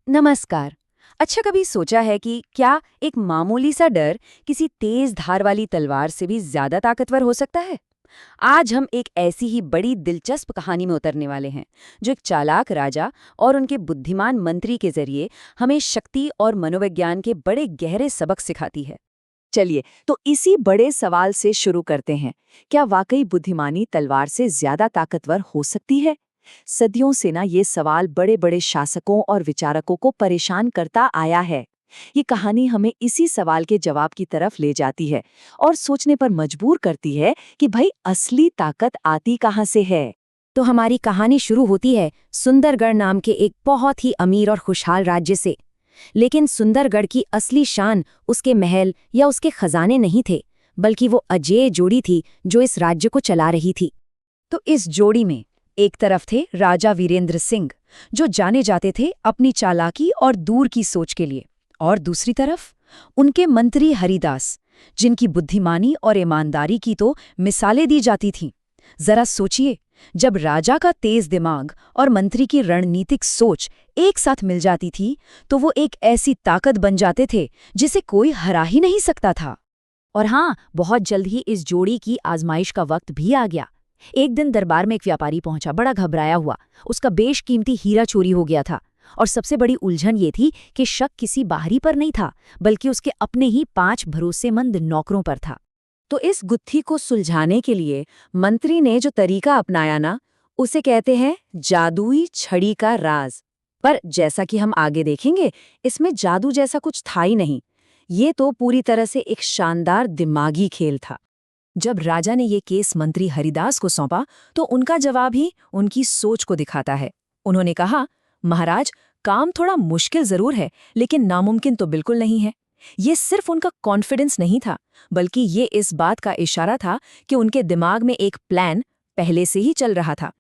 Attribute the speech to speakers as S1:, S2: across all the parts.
S1: नमस्कार। अच्छा, कभी सोचा है कि क्या एक मामूली सा डर किसी तेज धार वाली तलवार से भी ज्यादा ताकतवर हो सकता है? आज हम एक ऐसी ही बड़ी दिलचस्प कहानी में उतरने वाले हैं, जो एक चालाक राजा और उनके बुद्धिमान मंत्री के जरिए हमें शक्ति और मनोविज्ञान के बड़े गहरे सबक सिखाती है।
S2: चलिए, तो इसी बड़े सवाल से शुरू करते हैं। क्या वाकई बुद्धिमानी तलवार से ज्यादा ताकतवर हो सकती है? सदियों से ना ये सवाल बड़े बड़े शासकों और विचारकों को परेशान करता आया है। ये कहानी हमें इसी सवाल के जवाब की तरफ ले जाती है और सोचने पर मजबूर करती है कि भाई असली ताकत आती कहाँ से है।
S1: तो हमारी कहानी शुरू होती है सुंदरगढ़ नाम के एक बहुत ही अमीर और खुशहाल राज्य से। लेकिन सुंदरगढ़ की असली शान उसके महल या उसके खजाने नहीं थे, बल्कि वो अजेय जोड़ी थी जो इस राज्य को चला रही थी। तो इस जोड़ी में एक तरफ थे राजा वीरेंद्र सिंह, जो जाने जाते थे अपनी चालाकी और दूर की सोच के लिए, और दूसरी तरफ उनके मंत्री हरिदास, जिनकी बुद्धिमानी और ईमानदारी की तो मिसालें दी जाती थीं। जरा सोचिए, जब राजा का तेज दिमाग और मंत्री की रणनीतिक सोच एक साथ मिल जाती थी, तो वो एक ऐसी ताकत बन जाते थे जिसे कोई हरा ही नहीं सकता था। और हाँ, बहुत जल्द ही इस जोड़ी की आजमाइश का वक्त भी आ गया। एक दिन दरबार में एक व्यापारी पहुंचा, बड़ा घबराया हुआ। उसका बेशकीमती हीरा चोरी हो गया था। और सबसे बड़ी उलझन ये थी कि शक किसी बाहरी पर नहीं था, बल्कि उसके अपने ही 5 भरोसेमंद नौकरों पर था।
S2: तो इस गुत्थी को सुलझाने के लिए मंत्री ने जो तरीका अपनाया ना, उसे कहते हैं जादुई छड़ी का राज। पर जैसा कि हम आगे देखेंगे, इसमें जादू जैसा कुछ था ही नहीं। ये तो पूरी तरह से एक शानदार दिमागी खेल था। जब राजा ने ये केस मंत्री हरिदास को सौंपा, तो उनका जवाब ही उनकी सोच को दिखाता है। उन्होंने कहा, महाराज, काम थोड़ा मुश्किल जरूर है, लेकिन नामुमकिन तो बिल्कुल नहीं है। ये सिर्फ उनका कॉन्फिडेंस नहीं था, बल्कि ये इस बात का इशारा था कि उनके दिमाग में एक प्लान पहले से ही चल रहा था।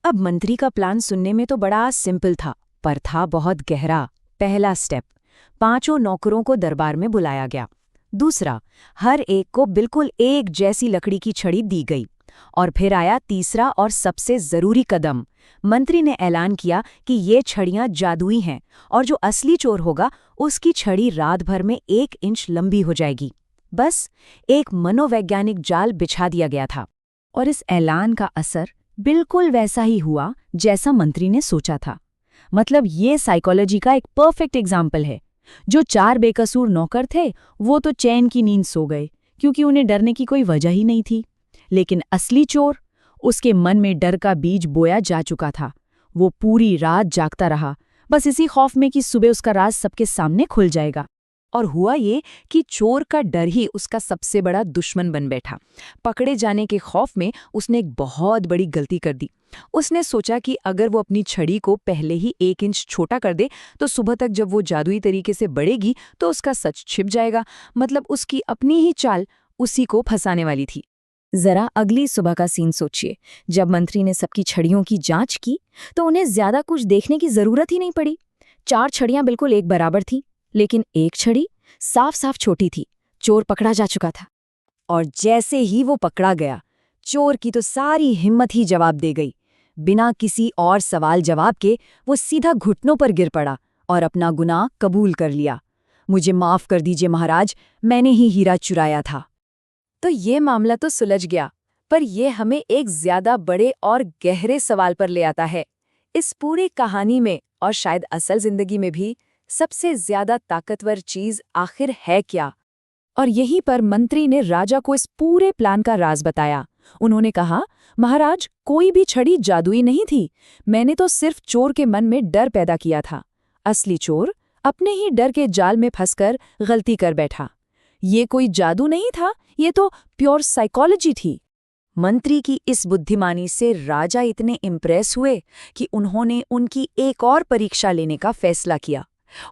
S1: अब मंत्री का प्लान सुनने में तो बड़ा सिंपल था, पर था बहुत गहरा। पहला स्टेप, 5 नौकरों को दरबार में बुलाया गया। दूसरा, हर एक को बिल्कुल एक जैसी लकड़ी की छड़ी दी गई। और फिर आया तीसरा और सबसे जरूरी कदम। मंत्री ने ऐलान किया कि ये छड़ियां जादुई हैं, और जो असली चोर होगा उसकी छड़ी रात भर में 1 इंच लंबी हो जाएगी। बस एक मनोवैज्ञानिक जाल बिछा दिया गया था। और इस ऐलान का असर बिल्कुल वैसा ही हुआ जैसा मंत्री ने सोचा था। मतलब ये साइकोलॉजी का एक परफेक्ट एग्जाम्पल है। जो 4 बेकसूर नौकर थे, वो तो चैन की नींद सो गए, क्योंकि उन्हें डरने की कोई वजह ही नहीं थी। लेकिन असली चोर, उसके मन में डर का बीज बोया जा चुका था। वो पूरी रात जागता रहा, बस इसी खौफ में कि सुबह उसका राज सबके सामने खुल जाएगा।
S2: और हुआ ये कि चोर का डर ही उसका सबसे बड़ा दुश्मन बन बैठा। पकड़े जाने के खौफ में उसने एक बहुत बड़ी गलती कर दी। उसने सोचा कि अगर वो अपनी छड़ी को पहले ही 1 इंच छोटा कर दे, तो सुबह तक जब वो जादुई तरीके से बढ़ेगी तो उसका सच छिप जाएगा। मतलब उसकी अपनी ही चाल उसी को फंसाने वाली थी।
S1: जरा अगली सुबह का सीन सोचिए। जब मंत्री ने सबकी छड़ियों की जांच की, तो उन्हें ज्यादा कुछ देखने की जरूरत ही नहीं पड़ी। 4 छड़ियां बिल्कुल एक बराबर थीं, लेकिन एक छड़ी साफ साफ छोटी थी। चोर पकड़ा जा चुका था।
S2: और जैसे ही वो पकड़ा गया, चोर की तो सारी हिम्मत ही जवाब दे गई। बिना किसी और सवाल जवाब के वो सीधा घुटनों पर गिर पड़ा और अपना गुनाह कबूल कर लिया। मुझे माफ कर दीजिए महाराज, मैंने ही हीरा चुराया था। तो ये मामला तो सुलझ गया, पर यह हमें एक ज्यादा बड़े और गहरे सवाल पर ले आता है। इस पूरी कहानी में, और शायद असल जिंदगी में भी, सबसे ज्यादा ताकतवर चीज आखिर है क्या? और यहीं पर मंत्री ने राजा को इस पूरे प्लान का राज बताया। उन्होंने कहा, महाराज, कोई भी छड़ी जादुई नहीं थी। मैंने तो सिर्फ चोर के मन में डर पैदा किया था। असली चोर अपने ही डर के जाल में फंसकर गलती कर बैठा। ये कोई जादू नहीं था, ये तो प्योर साइकोलॉजी थी। मंत्री की इस बुद्धिमानी से राजा इतने इम्प्रेस हुए कि उन्होंने उनकी एक और परीक्षा लेने का फैसला किया।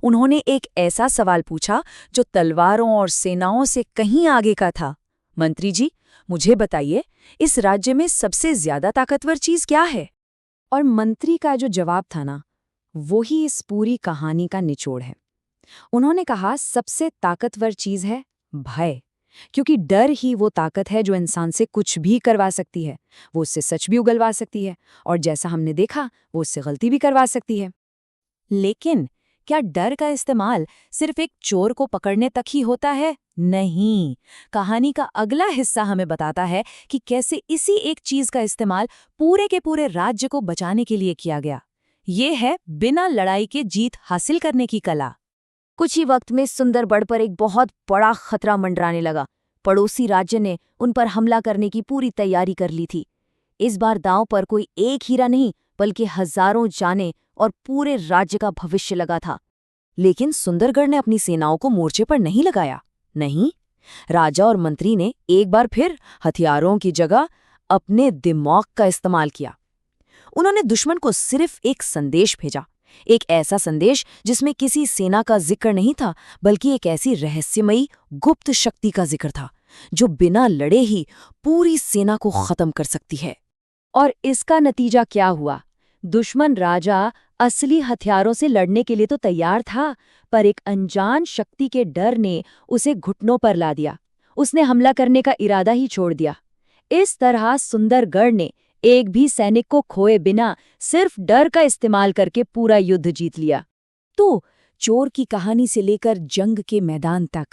S2: उन्होंने एक ऐसा सवाल पूछा जो तलवारों और सेनाओं से कहीं आगे का था। मंत्री जी, मुझे बताइए, इस राज्य में सबसे ज्यादा ताकतवर चीज क्या है? और मंत्री का जो जवाब था ना, वो ही इस पूरी कहानी का निचोड़ है। उन्होंने कहा, सबसे ताकतवर चीज है भय। क्योंकि डर ही वो ताकत है जो इंसान से कुछ भी करवा सकती है। वो उससे सच भी उगलवा सकती है, और जैसा हमने देखा, वो उससे गलती भी करवा सकती है। लेकिन क्या डर का इस्तेमाल सिर्फ एक चोर को पकड़ने तक ही होता है? नहीं, कहानी का अगला हिस्सा हमें बताता है कि कैसे इसी एक चीज का इस्तेमाल पूरे के पूरे राज्य को बचाने के लिए किया गया। ये है बिना लड़ाई के जीत हासिल करने की कला।
S1: कुछ ही वक्त में सुंदरगढ़ पर एक बहुत बड़ा खतरा मंडराने लगा। पड़ोसी राज्य ने उन पर हमला करने की पूरी तैयारी कर ली थी। इस बार दांव पर कोई एक हीरा नहीं, बल्कि हजारों जानें और पूरे राज्य का भविष्य लगा था। लेकिन सुंदरगढ़ ने अपनी सेनाओं को मोर्चे पर नहीं लगाया। नहीं, राजा और मंत्री ने एक बार फिर हथियारों की जगह अपने दिमाग का इस्तेमाल किया। उन्होंने दुश्मन को सिर्फ एक संदेश भेजा, एक ऐसा संदेश जिसमें किसी सेना का जिक्र नहीं था, बल्कि एक ऐसी रहस्यमयी गुप्त शक्ति का जिक्र था जो बिना लड़े ही पूरी सेना को खत्म कर सकती है। और इसका नतीजा क्या हुआ? दुश्मन राजा असली हथियारों से लड़ने के लिए तो तैयार था, पर एक अनजान शक्ति के डर ने उसे घुटनों पर ला दिया। उसने हमला करने का इरादा ही छोड़ दिया। इस तरह सुंदरगढ़ ने एक भी सैनिक को खोए बिना सिर्फ डर का इस्तेमाल करके पूरा युद्ध जीत लिया। तो चोर की कहानी से लेकर जंग के मैदान तक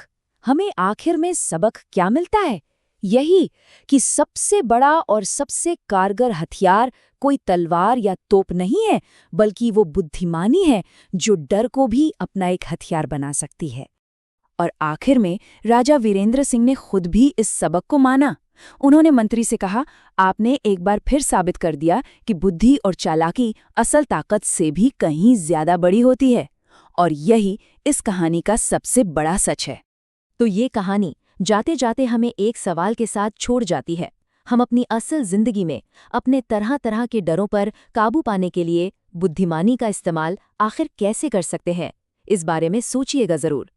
S1: हमें आखिर में सबक क्या मिलता है? यही कि सबसे बड़ा और सबसे कारगर हथियार कोई तलवार या तोप नहीं है, बल्कि वो बुद्धिमानी है जो डर को भी अपना एक हथियार बना सकती है। और आखिर में राजा वीरेंद्र सिंह ने खुद भी इस सबक को माना। उन्होंने मंत्री से कहा, आपने एक बार फिर साबित कर दिया कि बुद्धि और चालाकी असल ताकत से भी कहीं ज्यादा बड़ी होती है। और यही इस कहानी का सबसे बड़ा सच है। तो ये कहानी जाते जाते हमें एक सवाल के साथ छोड़ जाती है। हम अपनी असल जिंदगी में अपने तरह तरह के डरों पर काबू पाने के लिए बुद्धिमानी का इस्तेमाल आखिर कैसे कर सकते हैं? इस बारे में सोचिएगा जरूर।